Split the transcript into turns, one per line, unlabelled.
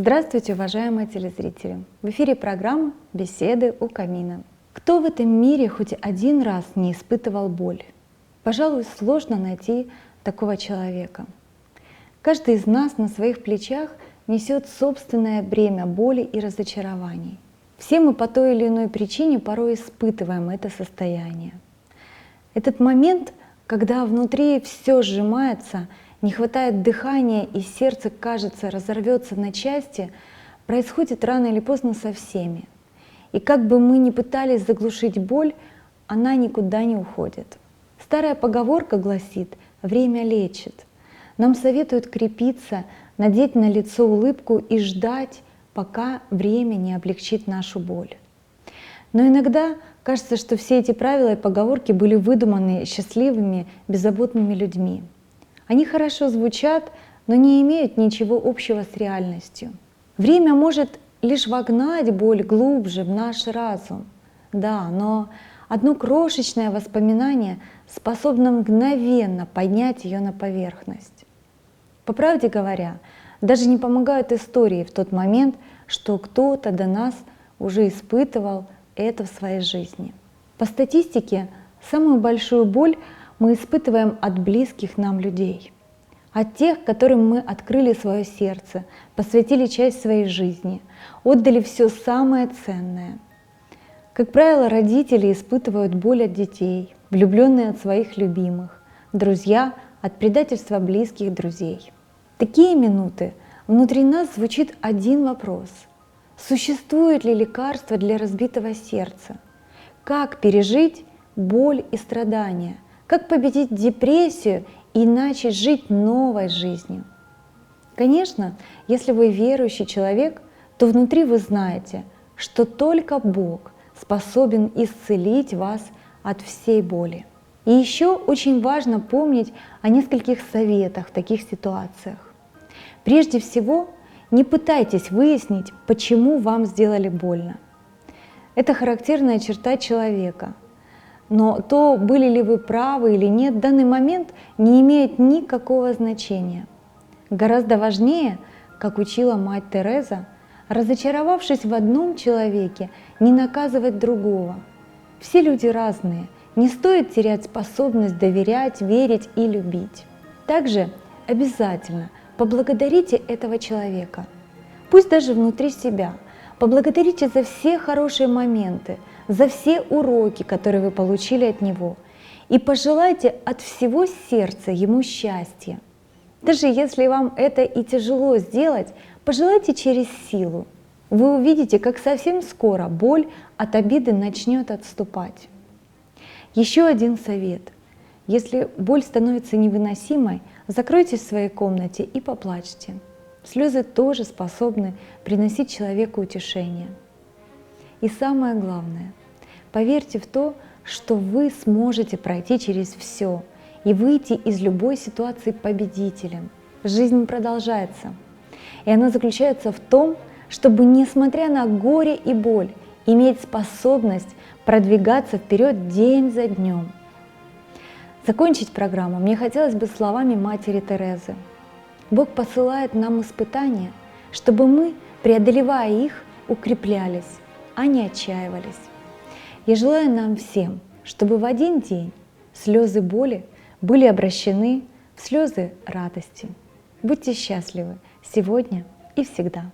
Здравствуйте, уважаемые телезрители! В эфире программа «Беседы у камина». Кто в этом мире хоть один раз не испытывал боль? Пожалуй, сложно найти такого человека. Каждый из нас на своих плечах несет собственное бремя боли и разочарований. Все мы по той или иной причине порой испытываем это состояние. Этот момент, когда внутри все сжимается, не хватает дыхания и сердце, кажется, разорвется на части, происходит рано или поздно со всеми. И как бы мы ни пытались заглушить боль, она никуда не уходит. Старая поговорка гласит: «Время лечит». Нам советуют крепиться, надеть на лицо улыбку и ждать, пока время не облегчит нашу боль. Но иногда кажется, что все эти правила и поговорки были выдуманы счастливыми, беззаботными людьми. Они хорошо звучат, но не имеют ничего общего с реальностью. Время может лишь вогнать боль глубже в наш разум. Да, но одно крошечное воспоминание способно мгновенно поднять ее на поверхность. По правде говоря, даже не помогают истории в тот момент, что кто-то до нас уже испытывал это в своей жизни. По статистике, самую большую боль мы испытываем от близких нам людей, от тех, которым мы открыли свое сердце, посвятили часть своей жизни, отдали все самое ценное. Как правило, родители испытывают боль от детей, влюбленные от своих любимых, друзья от предательства близких друзей. В такие минуты внутри нас звучит один вопрос: существует ли лекарство для разбитого сердца? Как пережить боль и страдания? Как победить депрессию и начать жить новой жизнью? Конечно, если вы верующий человек, то внутри вы знаете, что только Бог способен исцелить вас от всей боли. И еще очень важно помнить о нескольких советах в таких ситуациях. Прежде всего, не пытайтесь выяснить, почему вам сделали больно. Это характерная черта человека. Но то, были ли вы правы или нет, в данный момент не имеет никакого значения. Гораздо важнее, как учила мать Тереза, разочаровавшись в одном человеке, не наказывать другого. Все люди разные, не стоит терять способность доверять, верить и любить. Также обязательно поблагодарите этого человека, пусть даже внутри себя. Поблагодарите за все хорошие моменты, за все уроки, которые вы получили от него. И пожелайте от всего сердца ему счастья. Даже если вам это и тяжело сделать, пожелайте через силу. Вы увидите, как совсем скоро боль от обиды начнет отступать. Еще один совет. Если боль становится невыносимой, закройтесь в своей комнате и поплачьте. Слезы тоже способны приносить человеку утешение. И самое главное, поверьте в то, что вы сможете пройти через все и выйти из любой ситуации победителем. Жизнь продолжается. И она заключается в том, чтобы, несмотря на горе и боль, иметь способность продвигаться вперед день за днем. Закончить программу мне хотелось бы словами матери Терезы. Бог посылает нам испытания, чтобы мы, преодолевая их, укреплялись, а не отчаивались. Я желаю нам всем, чтобы в один день слезы боли были обращены в слезы радости. Будьте счастливы сегодня и всегда.